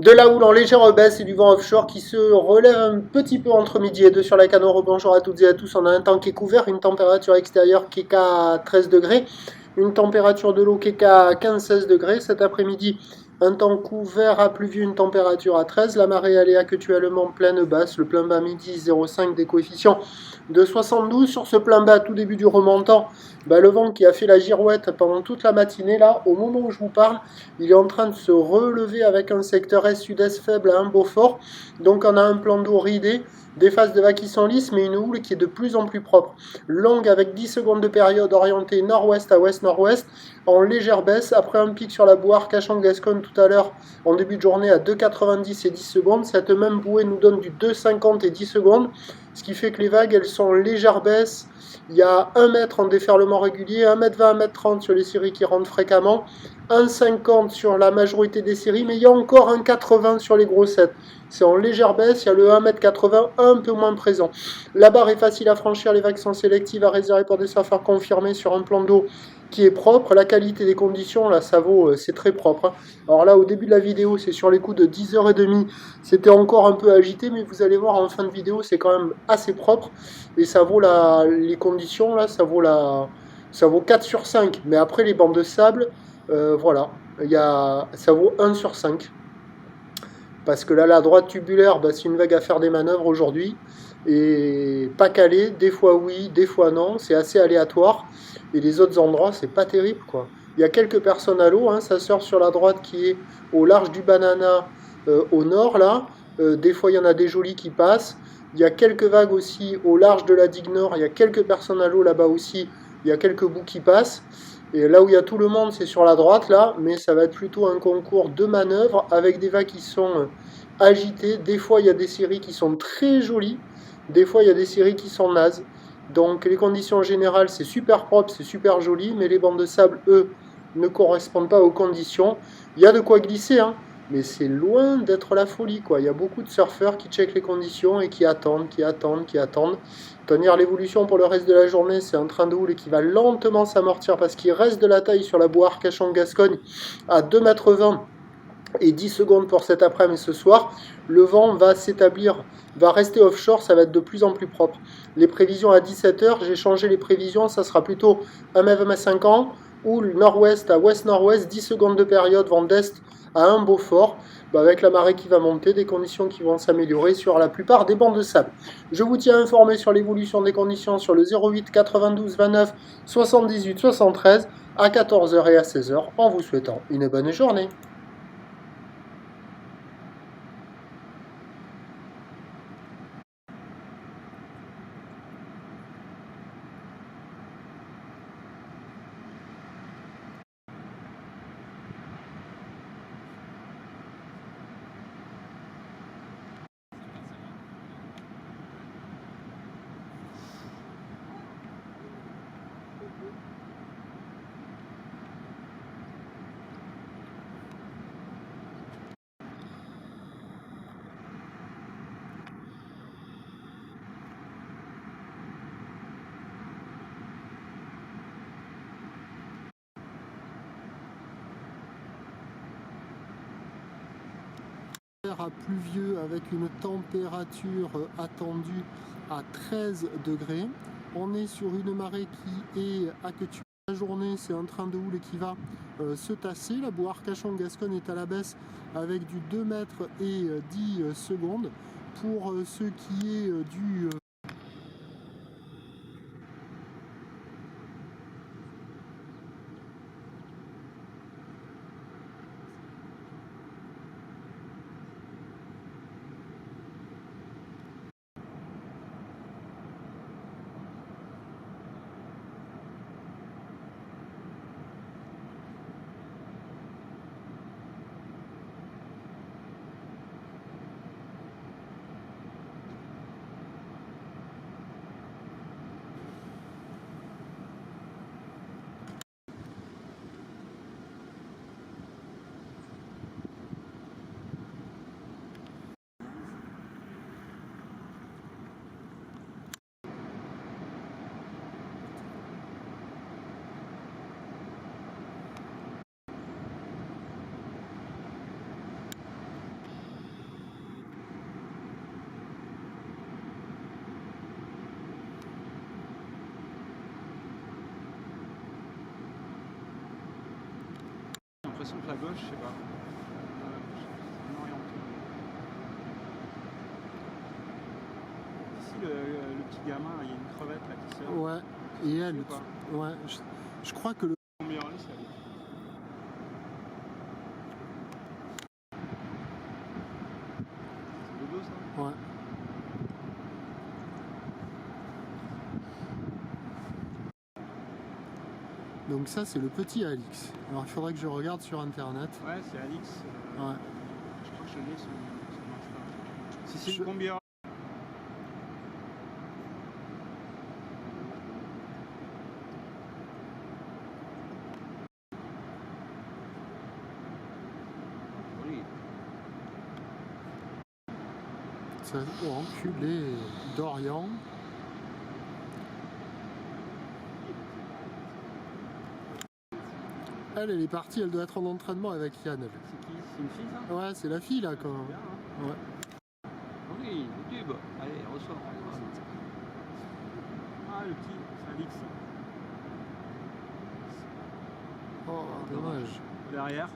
De la houle en légère baisse et du vent offshore qui se relève un petit peu entre midi et 2 sur la Canore. Bonjour à toutes et à tous. On a un temps qui est couvert, une température extérieure qui est qu'à 13 degrés, une température de l'eau qui est qu'à 15-16 degrés. Cet après-midi, un temps couvert à pluvieux, une température à 13. La marée elle est actuellement pleine basse. Le plein bas midi 0,5 des coefficients de 72. Sur ce plein bas, tout début du remontant, le vent qui a fait la girouette pendant toute la matinée, là, au moment où je vous parle, il est en train de se relever avec un secteur est-sud-est faible à un Beaufort. Donc on a un plan d'eau ridé, des phases de vagues qui sont lisses, mais une houle qui est de plus en plus propre. Longue avec 10 secondes de période orientée nord-ouest à ouest-nord-ouest, en légère baisse, après un pic sur la bouée Cachan-Gascogne tout à l'heure, en début de journée à 2,90 et 10 secondes. Cette même bouée nous donne du 2,50 et 10 secondes, ce qui fait que les vagues, elles sont en légère baisse. Il y a 1 mètre en déferlement régulier, 1 m 20, 1 m 30 sur les séries qui rentrent fréquemment, 1,50 sur la majorité des séries, mais il y a encore 1,80 sur les grossettes. C'est en légère baisse, il y a le 1,80 m un peu moins présent. La barre est facile à franchir, les vagues sont sélectives à réserver pour des surfeurs confirmés sur un plan d'eau qui est propre. La qualité des conditions, là, ça vaut, c'est très propre. Alors là, au début de la vidéo, c'est sur les coups de 10h30, c'était encore un peu agité, mais vous allez voir en fin de vidéo, c'est quand même assez propre. Et ça vaut les conditions, là, ça vaut 4 sur 5. Mais après, les bancs de sable, voilà, ça vaut 1 sur 5. Parce que là, la droite tubulaire, c'est une vague à faire des manœuvres aujourd'hui. Et pas calé, des fois oui, des fois non. C'est assez aléatoire. Et les autres endroits, c'est pas terrible, quoi. Il y a quelques personnes à l'eau, hein, ça sort sur la droite qui est au large du Banana, au nord, là. Des fois, il y en a des jolis qui passent. Il y a quelques vagues aussi au large de la digue nord. Il y a quelques personnes à l'eau là-bas aussi. Il y a quelques bouts qui passent. Et là où il y a tout le monde, c'est sur la droite, là, mais ça va être plutôt un concours de manœuvres avec des vagues qui sont agitées. Des fois, il y a des séries qui sont très jolies, des fois, il y a des séries qui sont nazes. Donc, les conditions générales, c'est super propre, c'est super joli, mais les bancs de sable, eux, ne correspondent pas aux conditions. Il y a de quoi glisser, hein, mais c'est loin d'être la folie, quoi. Il y a beaucoup de surfeurs qui checkent les conditions et qui attendent, qui attendent, qui attendent. Tenir l'évolution pour le reste de la journée, c'est un train de houle qui va lentement s'amortir parce qu'il reste de la taille sur la boire Cachan-Gascogne à 2,20 m et 10 secondes pour cet après-midi et ce soir. Le vent va s'établir, va rester offshore, ça va être de plus en plus propre. Les prévisions à 17h, j'ai changé les prévisions, ça sera plutôt 1,50 m ou nord-ouest à ouest-nord-ouest, 10 secondes de période, vent d'est à un Beaufort, avec la marée qui va monter, des conditions qui vont s'améliorer sur la plupart des bancs de sable. Je vous tiens informé sur l'évolution des conditions sur le 08 92 29 78 73 à 14h et à 16h en vous souhaitant une bonne journée. À pluvieux avec une température attendue à 13 degrés. On est sur une marée qui est actuellement la journée, c'est un train de houle qui va se tasser. La boire Cachan-Gascogne est à la baisse avec du 2 mètres et 10 secondes. Pour ce qui est du l'impression que la gauche, je sais pas. C'est orienté. Ici, le petit gamin, il y a une crevette là qui sort. Ouais, et elle, Ou pas ouais, je crois que le... Combien là, c'est allé. C'est le dos, ça? Ouais. Donc ça, c'est le petit Alix. Alors, il faudrait que je regarde sur Internet. Ouais, c'est Alix. Ouais. Je crois que je l'ai sur Insta. Si c'est une combien? Oui. Ça, enculé d'Orient. Elle est partie, elle doit être en entraînement avec Yann. C'est qui? C'est une fille, ça? Ouais, c'est la fille là quand même. Bien, hein. Ouais. Oui, le tube. Allez, ressort. Ah, le petit, c'est Alix. Oh, dommage. Derrière.